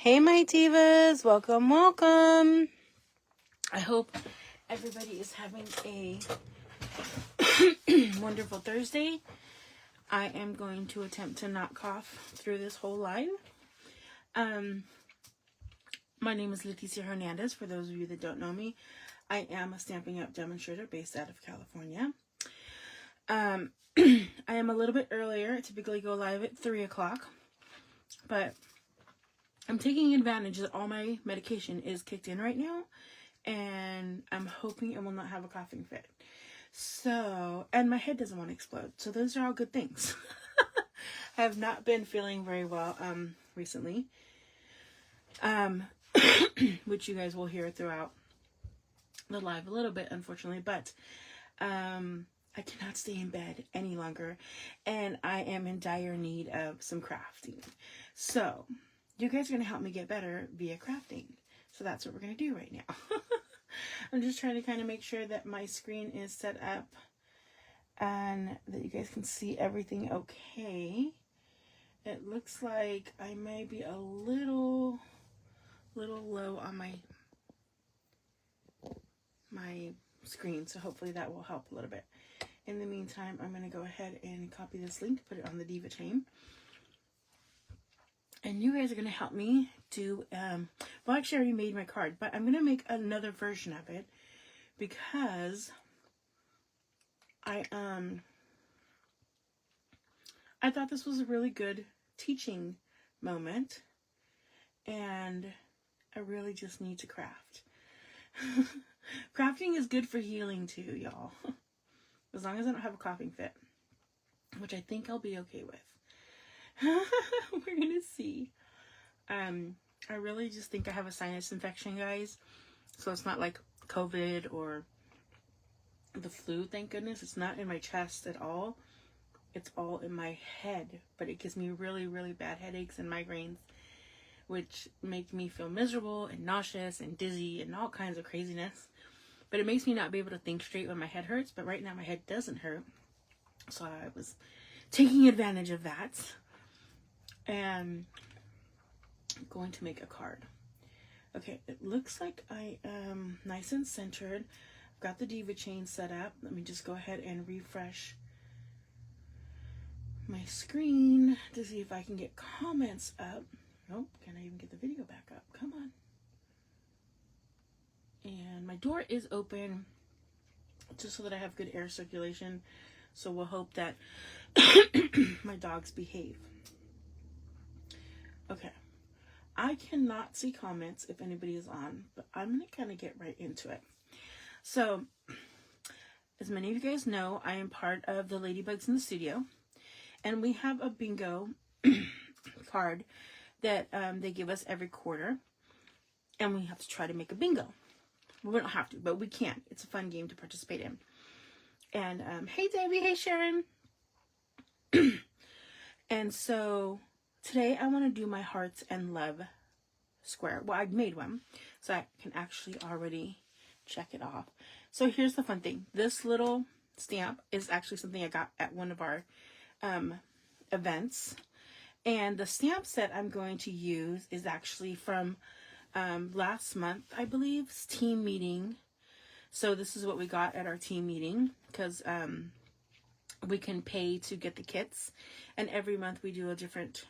Hey, my divas, welcome, welcome. I hope everybody is having a wonderful Thursday. I am going to attempt to not cough through this whole live. My name is Leticia Hernandez. For those of you that don't know me, I am a Stampin' Up! Demonstrator based out of California. I am a little bit earlier. I typically go live at 3 o'clock, but I'm taking advantage that all my medication is kicked in right now, and I'm hoping I will not have a coughing fit. So, and my head doesn't want to explode. So those are all good things. I have not been feeling very well recently, which you guys will hear throughout the live a little bit, unfortunately, but I cannot stay in bed any longer, and I am in dire need of some crafting. So you guys are going to help me get better via crafting. So that's what we're going to do right now. I'm just trying to kind of make sure that my screen is set up and that you guys can see everything okay. It looks like I may be a little low on my screen, so hopefully that will help a little bit. In the meantime, I'm going to go ahead and copy this link, put it on the Diva chain. And you guys are going to help me do, well, actually I already made my card, but I'm going to make another version of it because I thought this was a really good teaching moment, and I really just need to craft. Crafting is good for healing too, y'all. As long as I don't have a coughing fit, which I think I'll be okay with. We're gonna see. I really just think I have a sinus infection, guys. So it's not like COVID or the flu, thank goodness. It's not in my chest at all. It's all in my head. But it gives me really, really bad headaches and migraines, which make me feel miserable and nauseous and dizzy and all kinds of craziness. But it makes me not be able to think straight when my head hurts. But right now my head doesn't hurt. So I was taking advantage of that. And I'm going to make a card. Okay, it looks like I am nice and centered. I've got the Diva chain set up. Let me just go ahead and refresh my screen to see if I can get comments up. Nope, can I even get the video back up? Come on. And my door is open just so that I have good air circulation. So we'll hope that my dogs behave. Okay. I cannot see comments if anybody is on, but I'm going to kind of get right into it. So, as many of you guys know, I am part of the Ladybugs in the Studio, and we have a bingo card that they give us every quarter, and we have to try to make a bingo. Well, we don't have to, but we can. It's a fun game to participate in. And, hey Debbie, hey Sharon. And so today I want to do my hearts and love square. Well, I've made one, so I can actually already check it off. So here's the fun thing. This little stamp is actually something I got at one of our events. And the stamp set I'm going to use is actually from last month, I believe, team meeting. So this is what we got at our team meeting, because we can pay to get the kits, and every month we do a different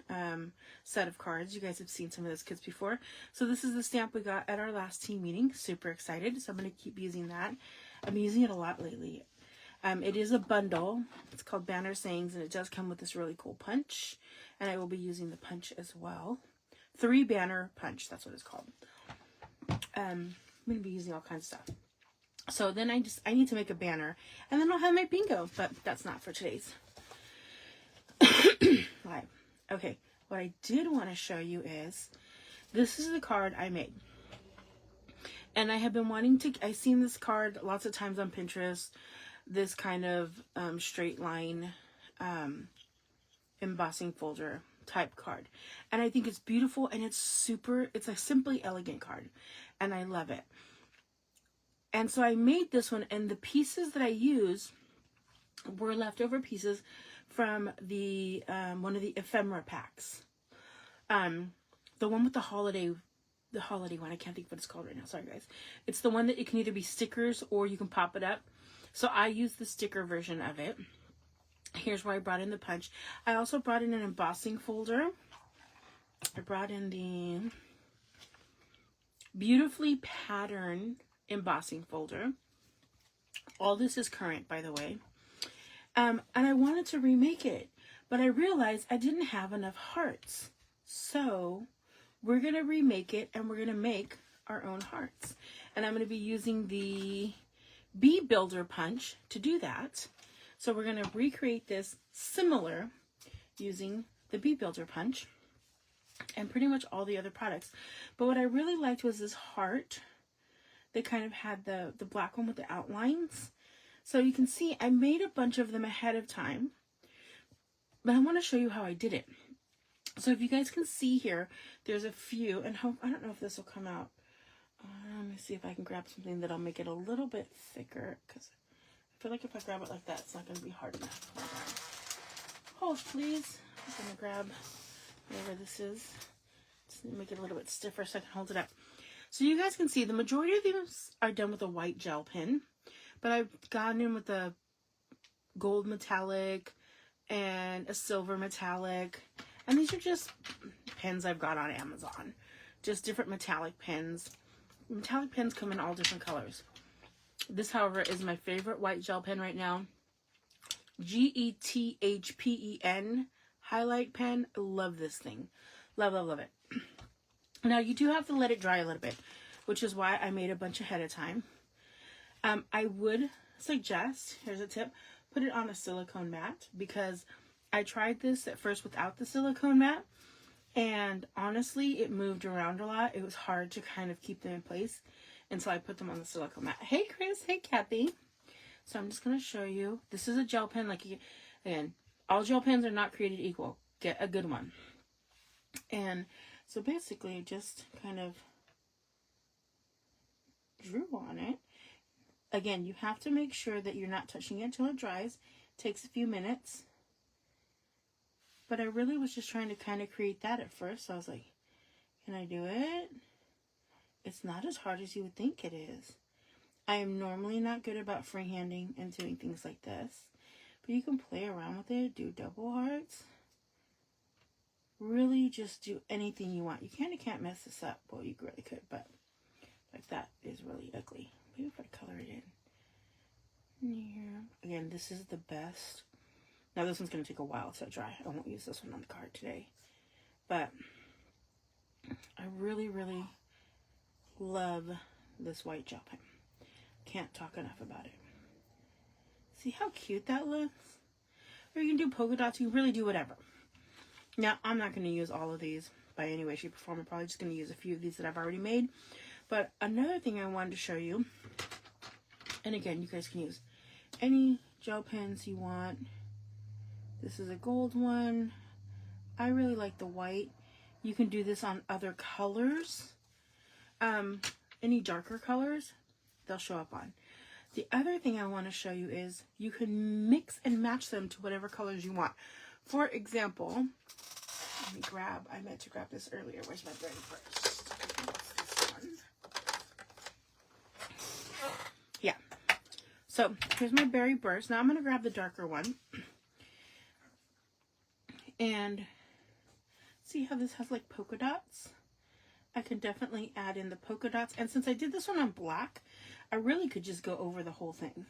set of cards. You guys have seen some of those kits before. So this is the stamp we got at our last team meeting. Super excited. So I'm going to keep using that. I've been using it a lot lately. It is a bundle. It's called Banner Sayings, and it does come with this really cool punch, and I will be using the punch as well. 3 banner punch, that's what it's called. I'm going to be using all kinds of stuff. So then I need to make a banner, and then I'll have my bingo, but that's not for today's live. Okay, what I did want to show you is, this is the card I made. And I have been wanting to, I've seen this card lots of times on Pinterest, this kind of straight line embossing folder type card. And I think it's beautiful, and it's a simply elegant card, and I love it. And so I made this one, and the pieces that I used were leftover pieces from the one of the ephemera packs. the one with the holiday one. I can't think of what it's called right now. Sorry, guys. It's the one that it can either be stickers or you can pop it up. So I use the sticker version of it. Here's where I brought in the punch. I also brought in an embossing folder. I brought in the beautifully patterned embossing folder. All this is current, by the way. And I wanted to remake it, but I realized I didn't have enough hearts. So we're going to remake it, and we're going to make our own hearts. And I'm going to be using the Bee Builder punch to do that. So we're going to recreate this similar using the Bee Builder punch and pretty much all the other products. But what I really liked was this heart. They kind of had the black one with the outlines. So you can see I made a bunch of them ahead of time. But I want to show you how I did it. So if you guys can see here, there's a few. And I don't know if this will come out. Let me see if I can grab something that'll make it a little bit thicker. Because I feel like if I grab it like that, it's not going to be hard enough. Hold, please. I'm going to grab whatever this is. Just make it a little bit stiffer so I can hold it up. So you guys can see the majority of these are done with a white gel pen. But I've gone in with a gold metallic and a silver metallic. And these are just pens I've got on Amazon. Just different metallic pens. Metallic pens come in all different colors. This, however, is my favorite white gel pen right now. GETHPEN highlight pen. I love this thing. Love, love, love it. Now, you do have to let it dry a little bit, which is why I made a bunch ahead of time. I would suggest, here's a tip, put it on a silicone mat, because I tried this at first without the silicone mat, and honestly, it moved around a lot. It was hard to kind of keep them in place until I put them on the silicone mat. Hey, Chris. Hey, Kathy. So I'm just going to show you. This is a gel pen. Like, again, all gel pens are not created equal. Get a good one. And so basically, just kind of drew on it. Again, you have to make sure that you're not touching it until it dries. It takes a few minutes. But I really was just trying to kind of create that at first. So I was like, can I do it? It's not as hard as you would think it is. I am normally not good about freehanding and doing things like this. But you can play around with it. Do double hearts. Really just do anything you want. You kind of can't mess this up. Well, you really could, but like that is really ugly. Maybe if I color it in here. Again, this is the best. Now this one's going to take a while to dry. I won't use this one on the card today. But I really, really love this white gel pen. Can't talk enough about it. See how cute that looks? Or you can do polka dots. You can really do whatever. Now, I'm not going to use all of these by any way, shape, or form. I'm probably just going to use a few of these that I've already made. But another thing I wanted to show you, and again, you guys can use any gel pens you want. This is a gold one. I really like the white. You can do this on other colors. Any darker colors, they'll show up on. The other thing I want to show you is you can mix and match them to whatever colors you want. For example, let me grab, I meant to grab this earlier. Where's my berry burst? This one. Yeah. So here's my berry burst. Now I'm going to grab the darker one. And see how this has like polka dots? I can definitely add in the polka dots. And since I did this one on black, I really could just go over the whole thing.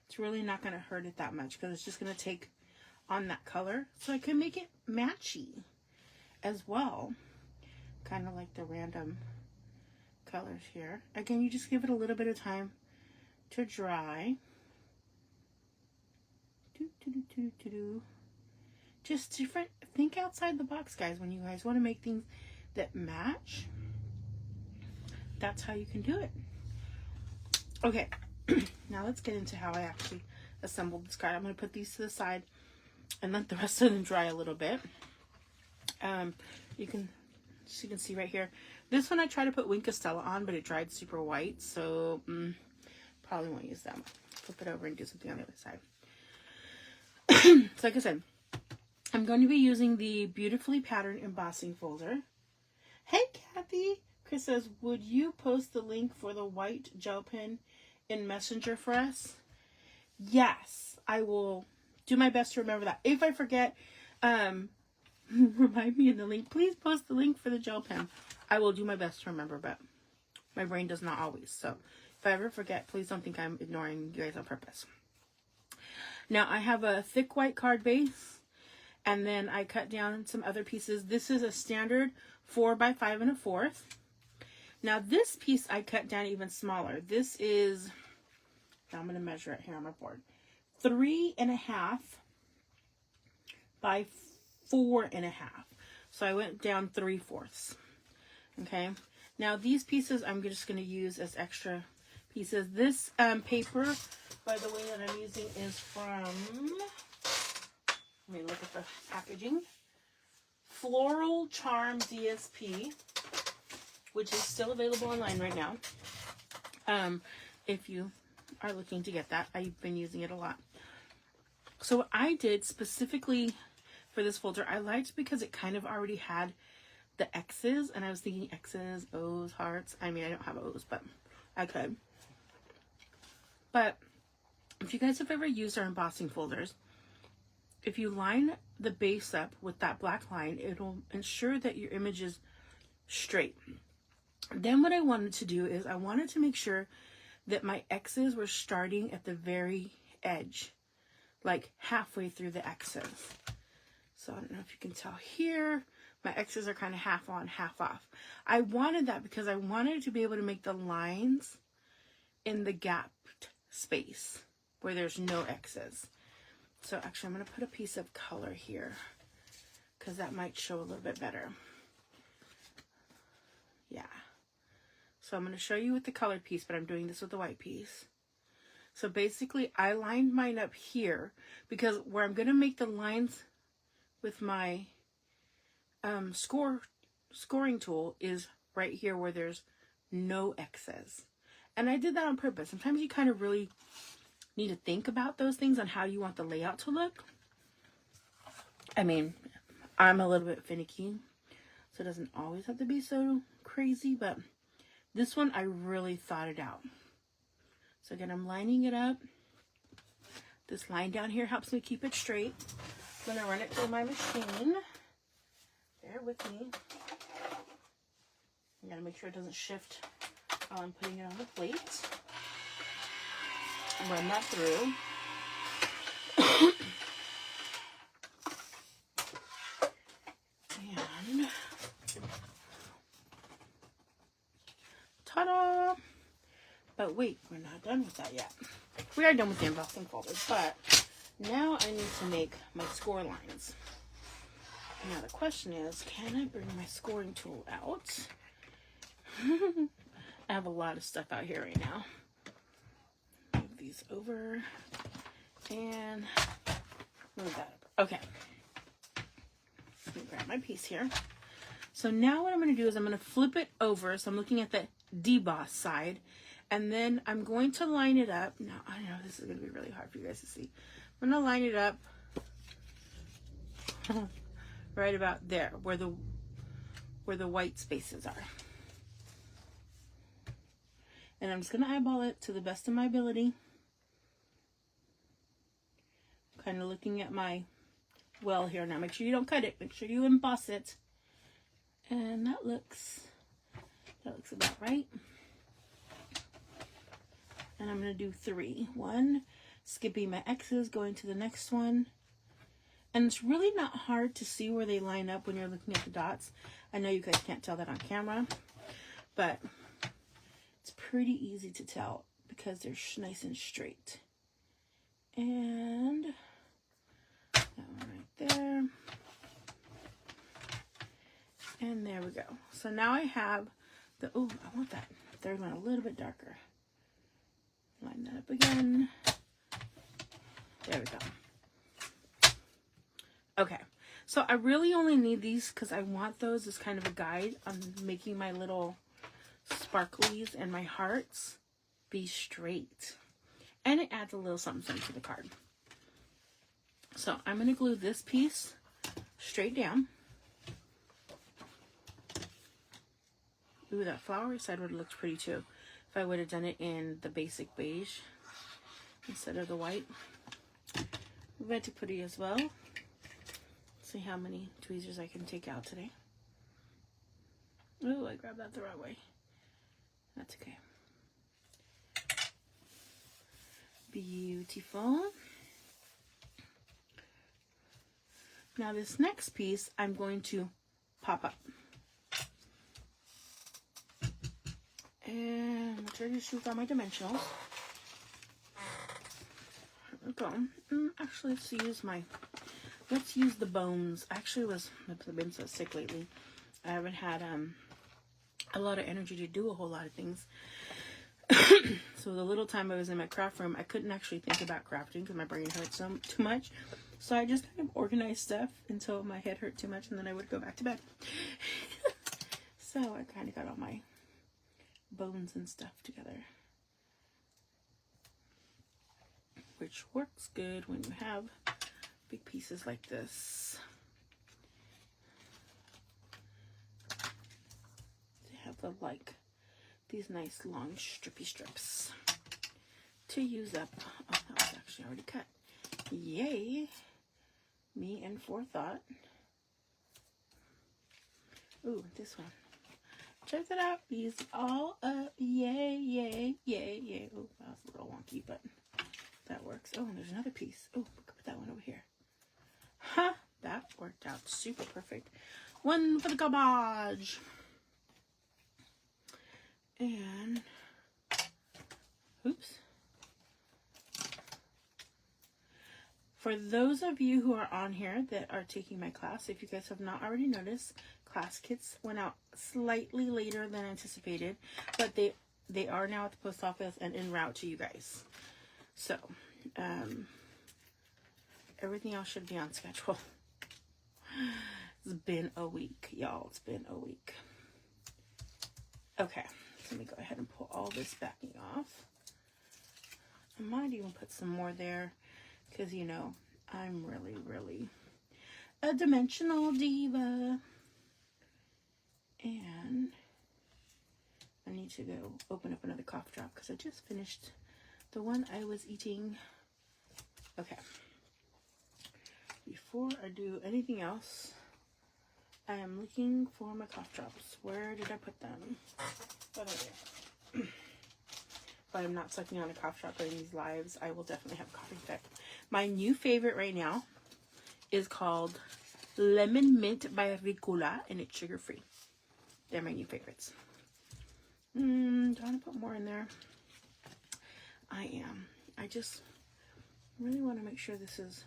It's really not going to hurt it that much because it's just going to take on that color. So I can make it matchy as well. Kind of like the random colors here. Again, you just give it a little bit of time to dry. Just different. Think outside the box, guys. When you guys want to make things that match, that's how you can do it. Okay, now let's get into how I actually assembled this card. I'm going to put these to the side and let the rest of them dry a little bit. You can see right here. This one I tried to put Wink Estella on, but it dried super white, so probably won't use that one. Flip it over and do something on the other side. So like I said, I'm going to be using the beautifully patterned embossing folder. Hey, Kathy. Chris says, would you post the link for the white gel pen in Messenger for us? Yes, I will do my best to remember that. If I forget, remind me in the link. Please post the link for the gel pen. I will do my best to remember, but my brain does not always. So if I ever forget, please don't think I'm ignoring you guys on purpose. Now I have a thick white card base, and then I cut down some other pieces. This is a standard 4 by 5 1/4. Now this piece I cut down even smaller. This is, I'm going to measure it here on my board, 3.5 by 4.5. So I went down 3/4. Okay. Now these pieces I'm just going to use as extra pieces. This paper, by the way, that I'm using is from, let me look at the packaging, Floral Charm DSP, which is still available online right now. If you are looking to get that, I've been using it a lot. So what I did specifically for this folder, I liked because it kind of already had the X's, and I was thinking X's, O's, hearts. I mean, I don't have O's, but I could. But if you guys have ever used our embossing folders, if you line the base up with that black line, it'll ensure that your image is straight. Then what I wanted to do is I wanted to make sure that my X's were starting at the very edge, like halfway through the X's. So I don't know if you can tell here, my X's are kind of half on, half off. I wanted that because I wanted to be able to make the lines in the gapped space where there's no X's. So actually I'm going to put a piece of color here because that might show a little bit better. Yeah. So I'm going to show you with the colored piece, but I'm doing this with the white piece. So basically I lined mine up here because where I'm going to make the lines with my scoring tool is right here where there's no X's. And I did that on purpose. Sometimes you kind of really need to think about those things on how you want the layout to look. I mean, I'm a little bit finicky, so it doesn't always have to be so crazy, but this one I really thought it out. So again, I'm lining it up. This line down here helps me keep it straight. I'm going to run it through my machine. Bear with me. I got to make sure it doesn't shift while I'm putting it on the plate. Run that through. And ta-da! But wait, we're not done with that yet. We are done with the embossing folders, but now I need to make my score lines. Now the question is, can I bring my scoring tool out? I have a lot of stuff out here right now. Move these over and move that over. Okay. Let me grab my piece here. So now what I'm going to do is I'm going to flip it over. So I'm looking at the deboss side. And then I'm going to line it up. Now, I know this is going to be really hard for you guys to see. I'm going to line it up right about there where the white spaces are. And I'm just going to eyeball it to the best of my ability. Kind of looking at my well here. Now make sure you don't cut it. Make sure you emboss it. And that looks about right. And I'm going to do 3. 1, skipping my X's, going to the next one. And it's really not hard to see where they line up when you're looking at the dots. I know you guys can't tell that on camera, but it's pretty easy to tell because they're nice and straight. And that one right there. And there we go. So now I have the, oh, I want that third one a little bit darker. Line that up again. There we go. Okay, so I really only need these because I want those as kind of a guide on making my little sparklies and my hearts be straight. And it adds a little something to the card. So I'm going to glue this piece straight down. Ooh, that flowery side would have looked pretty too if I would have done it in the basic beige instead of the white. Very pretty as well. See how many tweezers I can take out today. Oh, I grabbed that the wrong way. That's okay. Beautiful. Now this next piece I'm going to pop up. And I'm trying to shoot out my dimensionals. Okay. Actually, let's use the bones. Actually, I've been so sick lately. I haven't had a lot of energy to do a whole lot of things. So the little time I was in my craft room, I couldn't actually think about crafting because my brain hurt too much. So I just kind of organized stuff until my head hurt too much, and then I would go back to bed. So I kind of got all my bones and stuff together, which works good when you have big pieces like this. They have these nice long strippy strips to use up. Oh, that was actually already cut. Yay, me and forethought. Ooh, this one. Check that out. These all up. Yay, yay, yay, yay. Oh, that was a little wonky, but that works. Oh, and there's another piece. Oh, put that one over here. Huh, that worked out super perfect. One for the garbage. And, oops. For those of you who are on here that are taking my class, if you guys have not already noticed, class kits went out slightly later than anticipated, but they are now at the post office and en route to you guys. So, everything else should be on schedule. It's been a week, y'all. It's been a week. Okay, let me go ahead and pull all this backing off. I might even put some more there because, you know, I'm really, really a dimensional diva. And I need to go open up another cough drop because I just finished the one I was eating. Okay. Before I do anything else, I am looking for my cough drops. Where did I put them? Oh, there. If I'm not sucking on a cough drop during these lives, I will definitely have a coughing fit. My new favorite right now is called Lemon Mint by Ricola, and it's sugar-free. They're my new favorites. Do I want to put more in there? I am. I just really want to make sure this has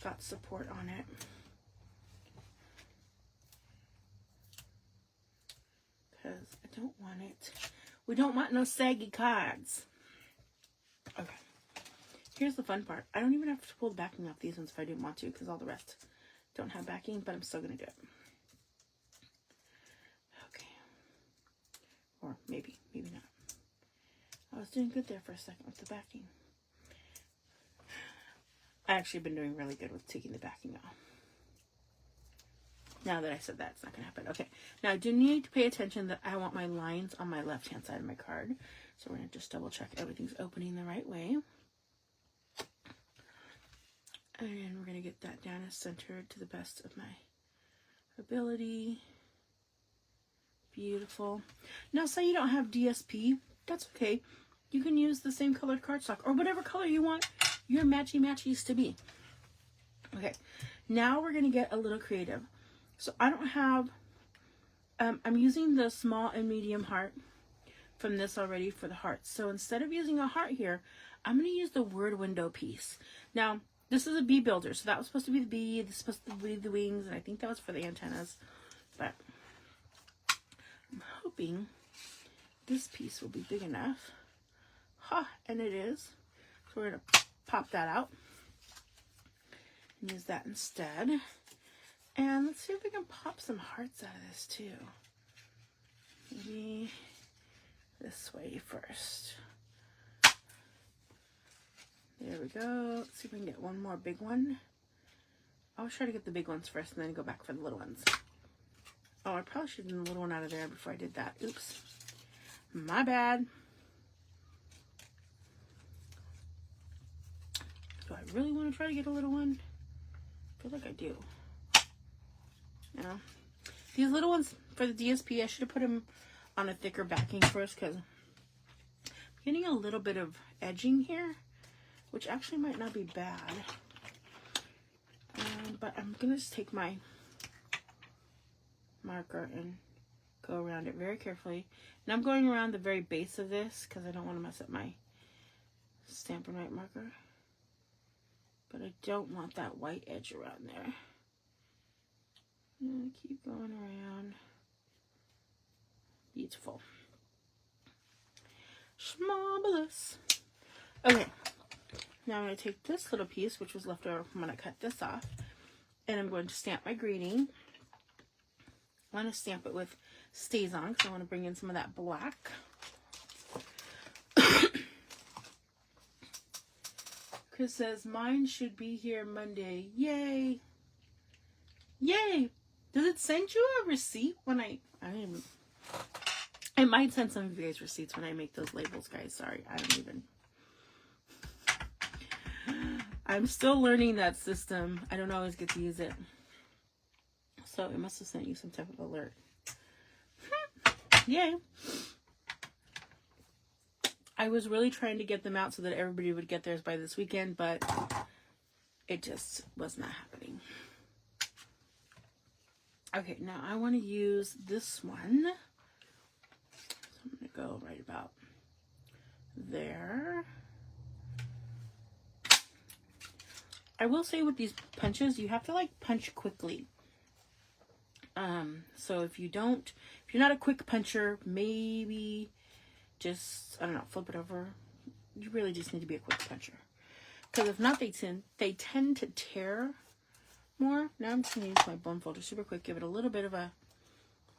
got support on it. Because I don't want it. We don't want no saggy cards. Okay. Here's the fun part. I don't even have to pull the backing off these ones if I didn't want to, because all the rest don't have backing, but I'm still going to do it. Okay. Or maybe not. I was doing good there for a second with the backing. I actually been doing really good with taking the backing off. Now that I said that, it's not going to happen. Okay. Now, I do need to pay attention that I want my lines on my left-hand side of my card. So we're going to just double-check everything's opening the right way. And we're going to get that down as centered to the best of my ability. Beautiful. Now, say you don't have DSP. That's okay. You can use the same colored cardstock or whatever color you want your matchy-matchies to be. Okay. Now we're going to get a little creative. So I don't have, I'm using the small and medium heart from this already for the hearts. So instead of using a heart here, I'm going to use the word window piece. Now, this is a bee builder. So that was supposed to be the bee. This is supposed to be the wings. And I think that was for the antennas. But I'm hoping this piece will be big enough. Ha, and it is. So we're going to pop that out and use that instead. And let's see if we can pop some hearts out of this too. Maybe this way first. There we go. Let's see if we can get one more big one. I'll try to get the big ones first and then go back for the little ones. Oh, I probably should have done the little one out of there before I did that. Oops. My bad. Do I really want to try to get a little one? I feel like I do. Yeah. These little ones for the DSP, I should have put them on a thicker backing first because I'm getting a little bit of edging here, which actually might not be bad. But I'm going to just take my marker and go around it very carefully. And I'm going around the very base of this because I don't want to mess up my Stampin' Write marker. But I don't want that white edge around there. And keep going around. Beautiful. Schmarvelous. Okay. Now I'm going to take this little piece, which was left over from when I cut this off. And I'm going to stamp my greeting. I want to stamp it with Stays On because I want to bring in some of that black. Chris says, mine should be here Monday. Yay. Yay. Does it send you a receipt when I might send some of you guys receipts when I make those labels, guys. Sorry, I'm still learning that system. I don't always get to use it. So it must have sent you some type of alert. Yay. I was really trying to get them out so that everybody would get theirs by this weekend, but it just was not happening. Okay, now I want to use this one. So I'm going to go right about there. I will say with these punches, you have to like punch quickly. So if you're not a quick puncher, maybe just, I don't know, flip it over. You really just need to be a quick puncher. Because if not, they tend to tear more. Now I'm just going to use my bone folder super quick. Give it a little bit of a,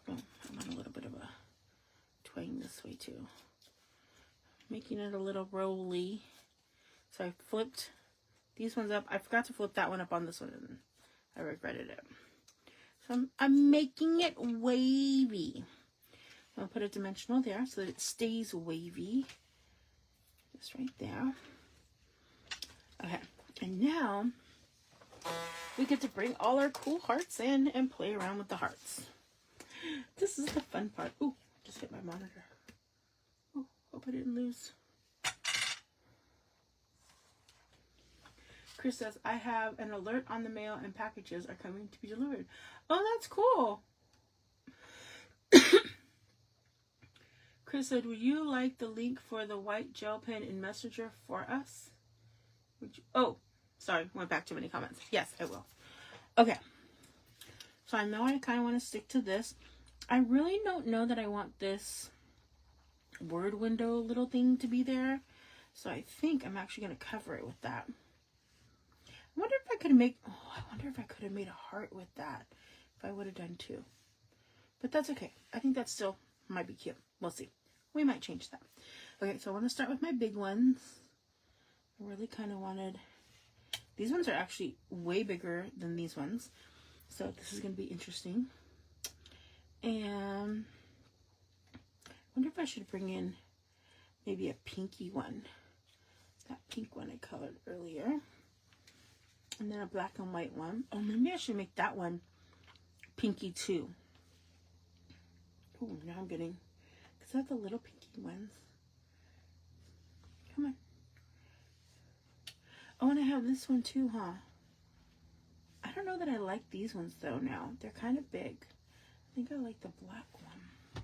I want a little bit of a twang this way too. Making it a little rolly. So I flipped these ones up. I forgot to flip that one up on this one and I regretted it. So I'm making it wavy. I'll put a dimensional there so that it stays wavy. Just right there. Okay, and now we get to bring all our cool hearts in and play around with the hearts. This is the fun part. Ooh, just hit my monitor. Oh, hope I didn't lose. Chris says, I have an alert on the mail and packages are coming to be delivered. Oh, that's cool. Chris said, would you like the link for the white gel pen in Messenger for us? Would you? Oh, sorry. Went back too many comments. Yes, I will. Okay. So I know I kind of want to stick to this. I really don't know that I want this word window little thing to be there. So I think I'm actually going to cover it with that. I wonder if I could have made a heart with that. If I would have done two. But that's okay. I think that still might be cute. We'll see. We might change that. Okay, so I want to start with my big ones. I really kind of wanted... These ones are actually way bigger than these ones. So this is going to be interesting. And I wonder if I should bring in maybe a pinky one. That pink one I colored earlier. And then a black and white one. Oh, maybe I should make that one pinky too. Oh, now I'm getting... Because I have the little pinky ones. Come on. Oh, and I have this one too, huh? I don't know that I like these ones though now. They're kind of big. I think I like the black one.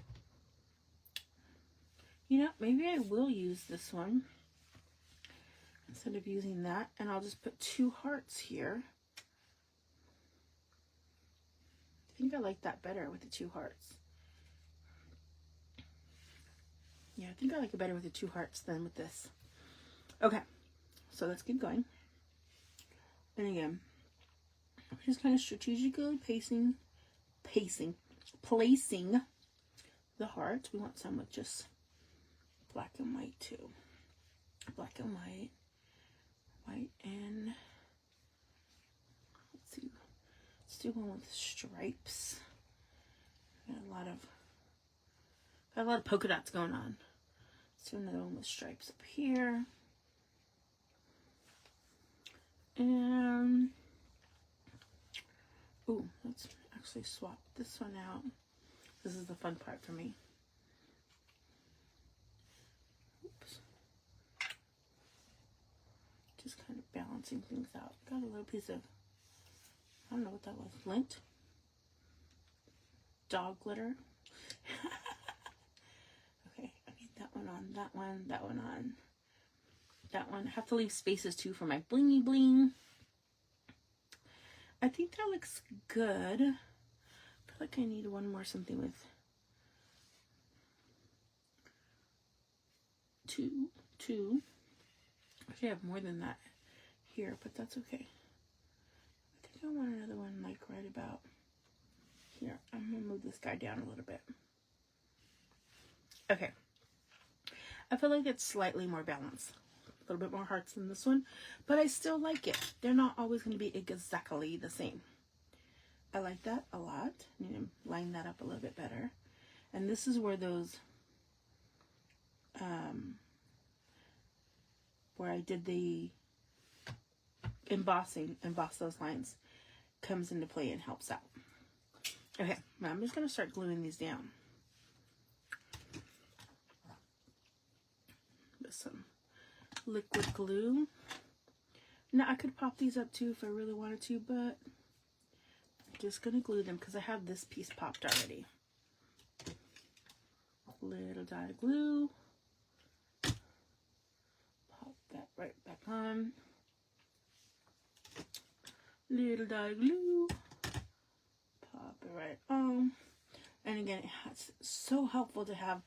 You know, maybe I will use this one instead of using that. And I'll just put two hearts here. I think I like that better with the two hearts. Yeah, I think I like it better with the two hearts than with this. Okay, so let's keep going. And again, just kind of strategically placing the hearts. We want some with just black and white too. Black and white. White and, let's see, let's do one with stripes. got a lot of polka dots going on. Let's do another one with stripes up here. And, ooh, let's actually swap this one out. This is the fun part for me. Oops. Just kind of balancing things out. Got a little piece of, I don't know what that was, lint? Dog glitter? Okay, I need that one on, that one on. That one. I have to leave spaces too for my blingy bling. I think that looks good. I feel like I need one more something with two. Actually, I have more than that here, but that's okay. I think I want another one like right about here. I'm gonna move this guy down a little bit. Okay. I feel like it's slightly more balanced. A little bit more hearts than this one, but I still like it. They're not always going to be exactly the same. I like that a lot. I need to line that up a little bit better. And this is where those, where I did the emboss those lines, comes into play and helps out. Okay, now I'm just going to start gluing these down. With some liquid glue. Now I could pop these up too if I really wanted to, but I'm just gonna glue them because I have this piece popped already. Little dot of glue. Pop that right back on. Little dot of glue. Pop it right on. And again, it's so helpful to have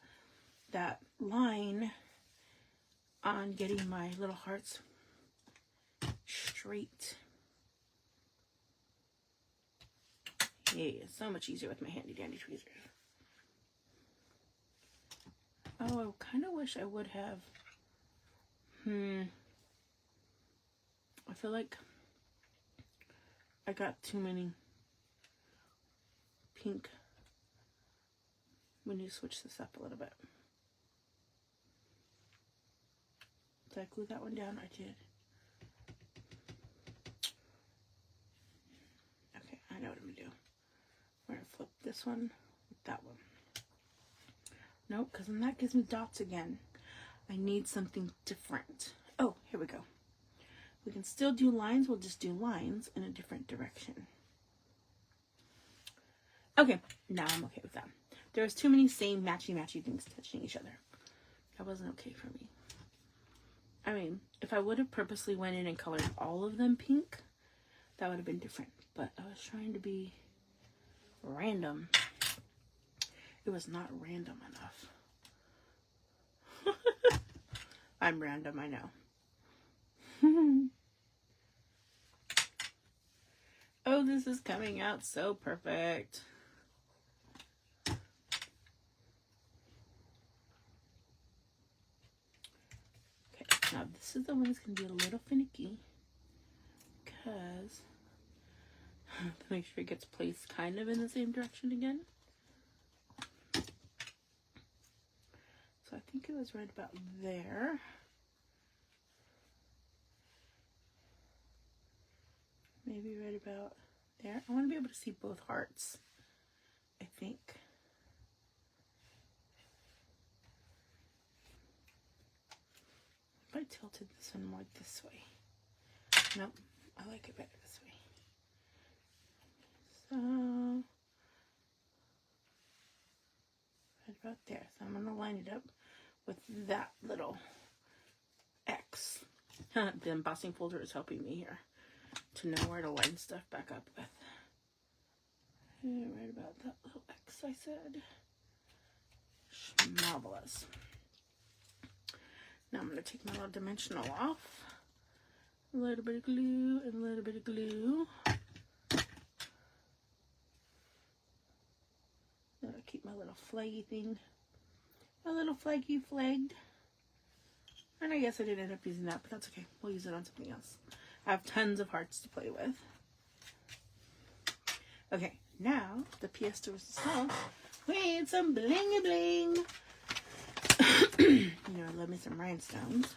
that line on getting my little hearts straight. Hey, it's so much easier with my handy dandy tweezers. Oh, I kind of wish I would have. I feel like I got too many pink. We need to switch this up a little bit. Did I glue that one down? I did. Okay, I know what I'm going to do. We're going to flip this one with that one. Nope, because then that gives me dots again. I need something different. Oh, here we go. We can still do lines. We'll just do lines in a different direction. Okay, now I'm okay with that. There was too many same matchy-matchy things touching each other. That wasn't okay for me. I mean, if I would have purposely went in and colored all of them pink, that would have been different. But I was trying to be random. It was not random enough. I'm random, I know. Oh, this is coming out so perfect. Now, this is the one that's going to be a little finicky because to make sure it gets placed kind of in the same direction again. So I think it was right about there. Maybe right about there. I want to be able to see both hearts, I think. I tilted this one more this way. Nope, I like it better this way. So, right about there. So I'm going to line it up with that little X. The embossing folder is helping me here to know where to line stuff back up with. And right about that little X I said. Marvelous. Now I'm going to take my little dimensional off. A little bit of glue and a little bit of glue. That'll keep my little flaggy thing a little flaggy flagged. And I guess I didn't end up using that, but that's okay. We'll use it on something else. I have tons of hearts to play with. Okay, now the pièce de resistance. We need some bling bling. You know, I love me some rhinestones.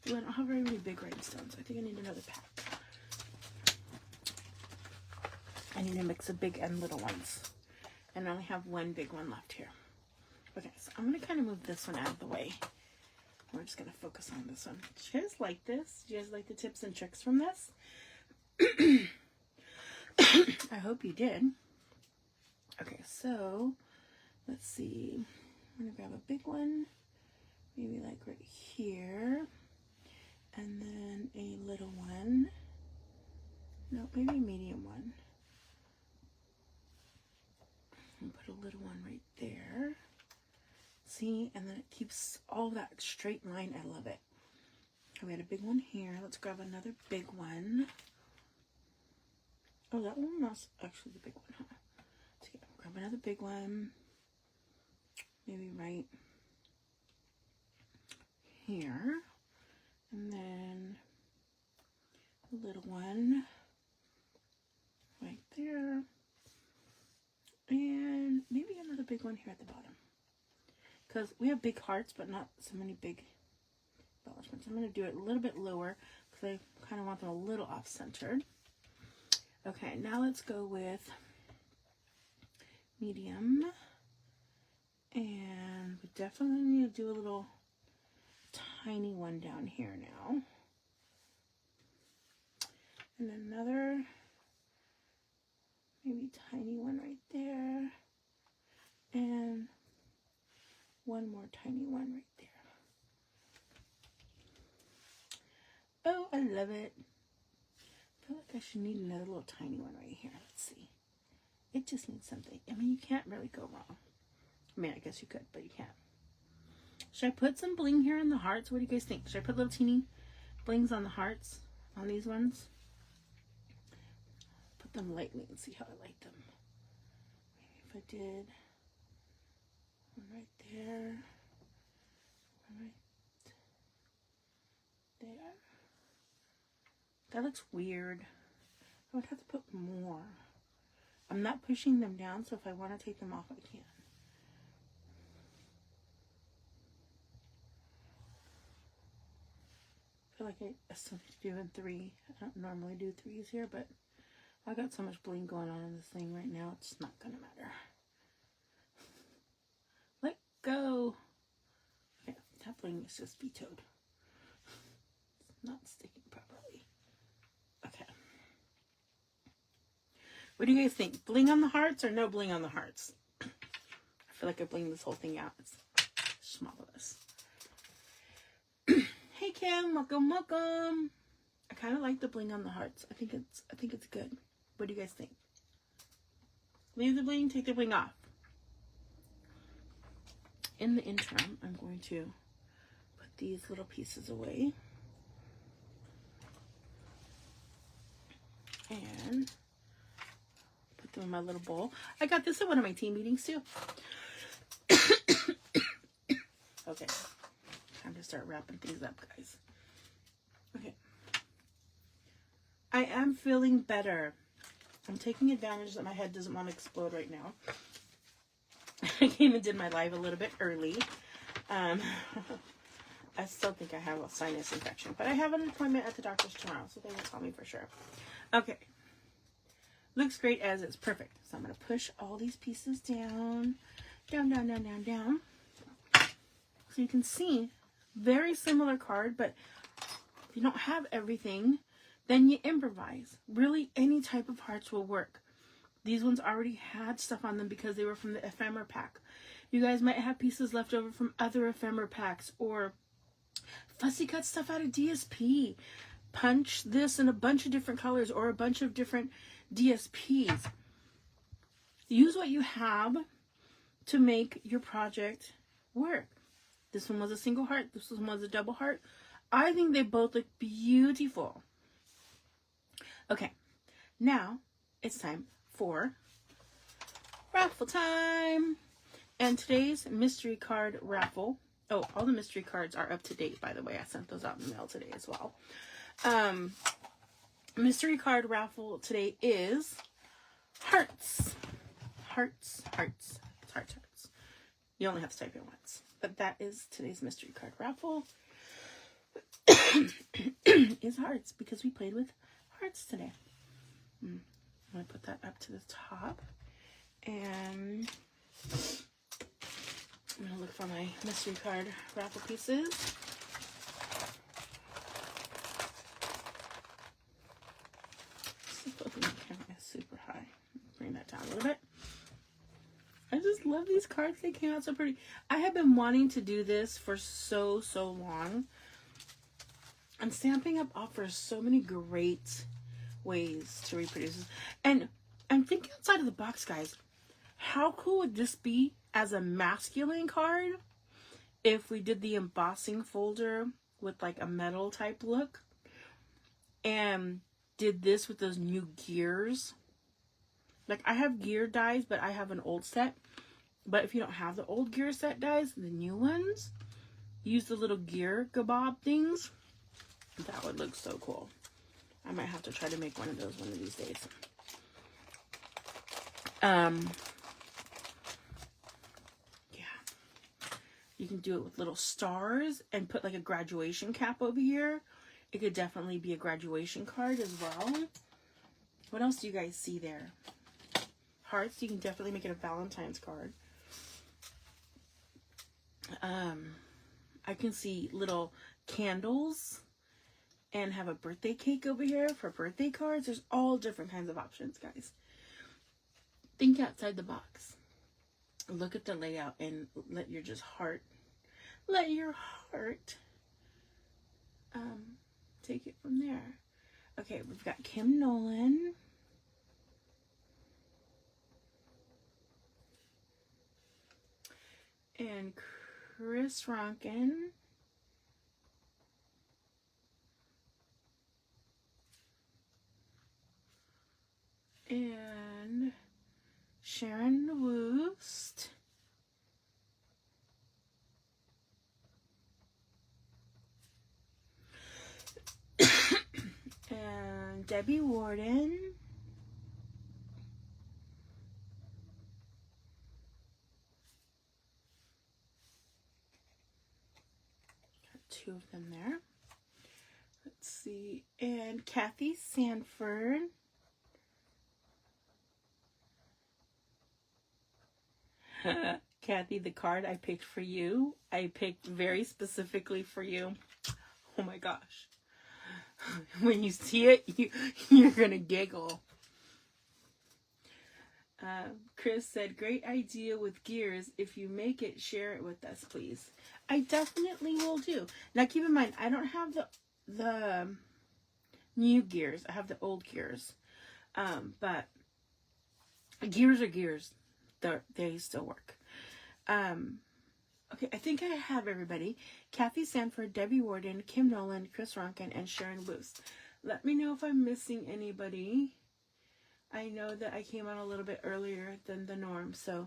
Ooh, I don't have very many big rhinestones. I think I need another pack. I need to mix a big and little ones. And I only have one big one left here. Okay, so I'm going to kind of move this one out of the way. We're just going to focus on this one. Did you guys like this? Did you guys like the tips and tricks from this? I hope you did. Okay, so let's see. I'm going to grab a big one. Maybe like right here. And then a little one. No, maybe a medium one. And put a little one right there. See, and then it keeps all that straight line. I love it. We had a big one here. Let's grab another big one. Oh, that one was actually the big one, huh? So yeah, grab another big one. Maybe right here. And then a little one right there. And maybe another big one here at the bottom. Because we have big hearts, but not so many big embellishments. I'm going to do it a little bit lower because I kind of want them a little off-centered. Okay, now let's go with medium. And we definitely need to do a little tiny one down here now. And another maybe tiny one right there. And one more tiny one right there. Oh, I love it. I feel like I should need another little tiny one right here. Let's see. It just needs something. I mean, you can't really go wrong. I mean, I guess you could, but you can't. Should I put some bling here on the hearts? What do you guys think? Should I put little teeny blings on the hearts? On these ones? Put them lightly and see how I like them. Maybe if I did one right there. One right there. That looks weird. I would have to put more. I'm not pushing them down, so if I want to take them off, I can. I feel like I still need to do in 3. I don't normally do 3s here, but I got so much bling going on in this thing right now, it's not going to matter. Let go. Okay, that bling is just vetoed. It's not sticking properly. Okay. What do you guys think? Bling on the hearts or no bling on the hearts? I feel like I blinged this whole thing out. It's marvelous. Hey Kim, welcome, welcome. I kind of like the bling on the hearts. I think it's good. What do you guys think? Leave the bling, take the bling off. In the interim, I'm going to put these little pieces away. And put them in my little bowl. I got this at one of my team meetings too. Okay. Time to start wrapping things up, guys. Okay. I am feeling better. I'm taking advantage that my head doesn't want to explode right now. I came and did my live a little bit early. I still think I have a sinus infection, but I have an appointment at the doctor's tomorrow, so they will tell me for sure. Okay. Looks great as is. Perfect. So I'm going to push all these pieces down. Down, down, down, down, down. So you can see, very similar card, but if you don't have everything, then you improvise. Really, any type of hearts will work. These ones already had stuff on them because they were from the ephemera pack. You guys might have pieces left over from other ephemera packs or fussy cut stuff out of DSP. Punch this in a bunch of different colors or a bunch of different DSPs. Use what you have to make your project work. This one was a single heart. This one was a double heart. I think they both look beautiful. Okay, now it's time for raffle time. And today's mystery card raffle. Oh, all the mystery cards are up to date, by the way. I sent those out in the mail today as well. Mystery card raffle today is hearts. hearts, hearts, hearts, hearts. You only have to type it once. But that is today's mystery card raffle. Is hearts, because we played with hearts today. I'm going to put that up to the top. And I'm going to look for my mystery card raffle pieces. The camera is super high. Bring that down a little bit. I just love these cards. They came out so pretty. I have been wanting to do this for so long. And Stampin' Up! Offers so many great ways to reproduce this. And I'm thinking outside of the box, guys. How cool would this be as a masculine card if we did the embossing folder with like a metal type look and did this with those new gears? Like, I have gear dies, but I have an old set. But if you don't have the old gear set dies, the new ones, use the little gear gabob things. That would look so cool. I might have to try to make one of those one of these days. Yeah. You can do it with little stars and put like a graduation cap over here. It could definitely be a graduation card as well. What else do you guys see there? Hearts. You can definitely make it a Valentine's card. I can see little candles and have a birthday cake over here for birthday cards. There's all different kinds of options, guys. Think outside the box. Look at the layout and let your heart take it from there. Okay, we've got Kim Nolan. And Chris Ronkin. And Sharon Woost. And Debbie Warden. Got two of them there. Let's see. And Kathy Sanford. Kathy, the card I picked for you, I picked very specifically for you. Oh my gosh. When you see it, you're going to giggle. Chris said, great idea with gears. If you make it, share it with us, please. I definitely will do. Now, keep in mind, I don't have the new gears. I have the old gears. But gears are gears. They still work. Okay, I think I have everybody. Kathy Sanford, Debbie Warden, Kim Nolan, Chris Ronkin, and Sharon Boost. Let me know if I'm missing anybody. I know that I came on a little bit earlier than the norm, so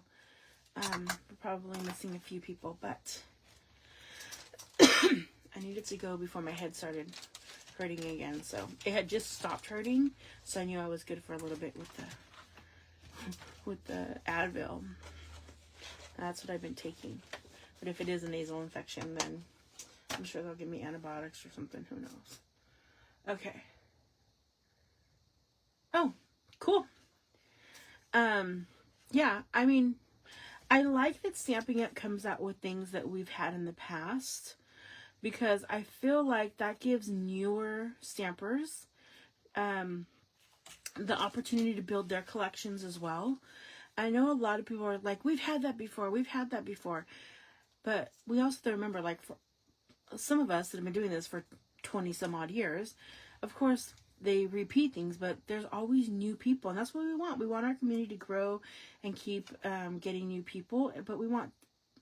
I'm probably missing a few people, but I needed to go before my head started hurting again. So it had just stopped hurting, so I knew I was good for a little bit with the Advil. That's what I've been taking. But if it is a nasal infection, then I'm sure they'll give me antibiotics or something. Who knows? Okay. Oh, cool. Yeah, I mean, I like that Stampin' Up! Comes out with things that we've had in the past, because I feel like that gives newer stampers the opportunity to build their collections as well. I know a lot of people are like, we've had that before. But we also have to remember, like, for some of us that have been doing this for 20 some odd years, of course, they repeat things, but there's always new people. And that's what we want. We want our community to grow and keep getting new people. But we want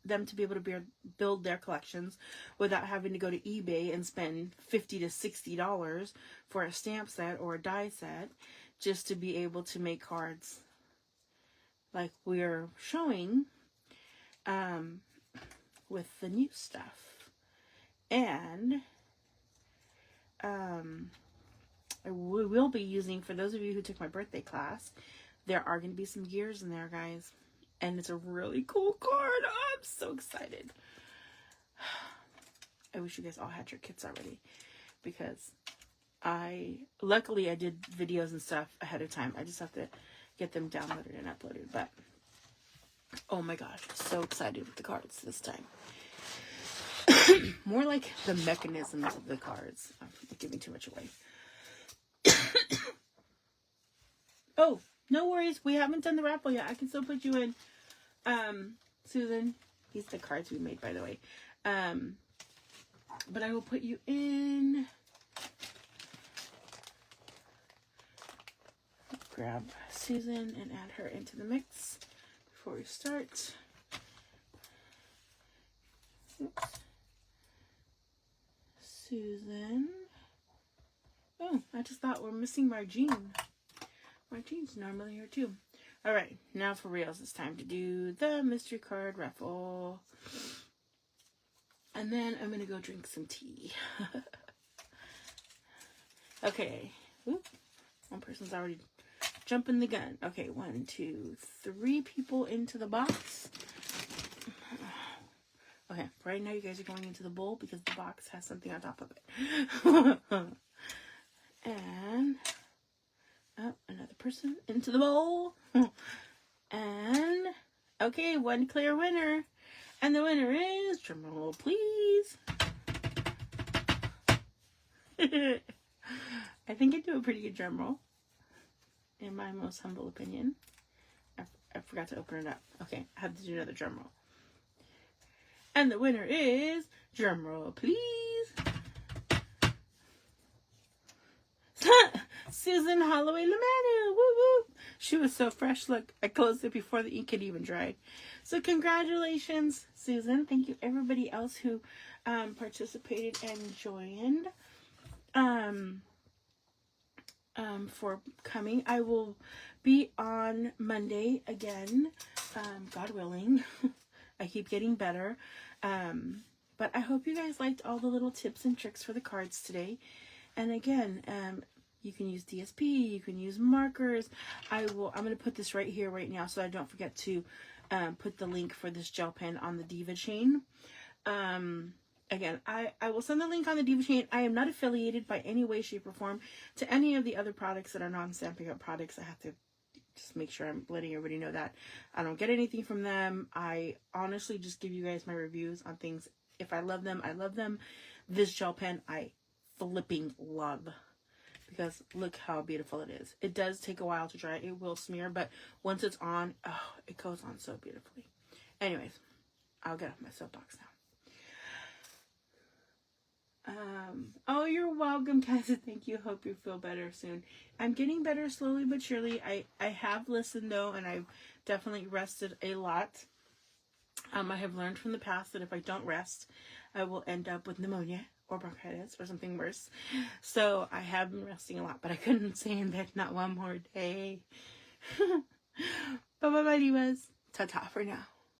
them to be able to build their collections without having to go to eBay and spend $50 to $60 for a stamp set or a die set just to be able to make cards like we're showing with the new stuff. And we will be using, for those of you who took my birthday class, there are going to be some gears in there, guys. And it's a really cool card. Oh, I'm so excited. I wish you guys all had your kits already, because luckily I did videos and stuff ahead of time. I just have to get them downloaded and uploaded. But oh my gosh, so excited with the cards this time. More like the mechanisms of the cards. I'm giving too much away. Oh, no worries. We haven't done the raffle yet. I can still put you in. Susan, these are the cards we made, by the way. But I will put you in. Grab Susan and add her into the mix before we start. Oops. Susan. Oh, I just thought we're missing Margene. Margene's normally here too. All right, now for reals, it's time to do the mystery card raffle. And then I'm going to go drink some tea. Okay. Oop. One person's already jumping the gun. Okay, 1, 2, 3 people into the box. Okay, right now you guys are going into the bowl because the box has something on top of it. And another person into the bowl. And okay, one clear winner. And the winner is, drumroll please. I think I do a pretty good drum roll, in my most humble opinion. I forgot to open it up. Okay, I have to do another drum roll. And the winner is, drum roll please, Susan Holloway Lamanu. Woo woo. She was so fresh. Look, I closed it before the ink had even dried. So congratulations, Susan. Thank you everybody else who participated and joined for coming. I will be on Monday again, God willing. I keep getting better. But I hope you guys liked all the little tips and tricks for the cards today. And again, you can use DSP, you can use markers. I'm going to put this right here right now so I don't forget to put the link for this gel pen on the Diva chain. Again, I will send the link on the Diva chain. I am not affiliated by any way, shape, or form to any of the other products that are non-Stampin' Up products. I have to just make sure I'm letting everybody know that. I don't get anything from them. I honestly just give you guys my reviews on things. If I love them, I love them. This gel pen, I flipping love. Because look how beautiful it is. It does take a while to dry. It will smear, but once it's on, oh, it goes on so beautifully. Anyways, I'll get off my soapbox now. Oh, you're welcome, guys. Thank you. Hope you feel better soon. I'm getting better slowly but surely. I have listened though, and I've definitely rested a lot. I have learned from the past that if I don't rest, I will end up with pneumonia or bronchitis or something worse. So I have been resting a lot, but I couldn't stay in bed not one more day. Bye bye, divas. Ta-ta for now.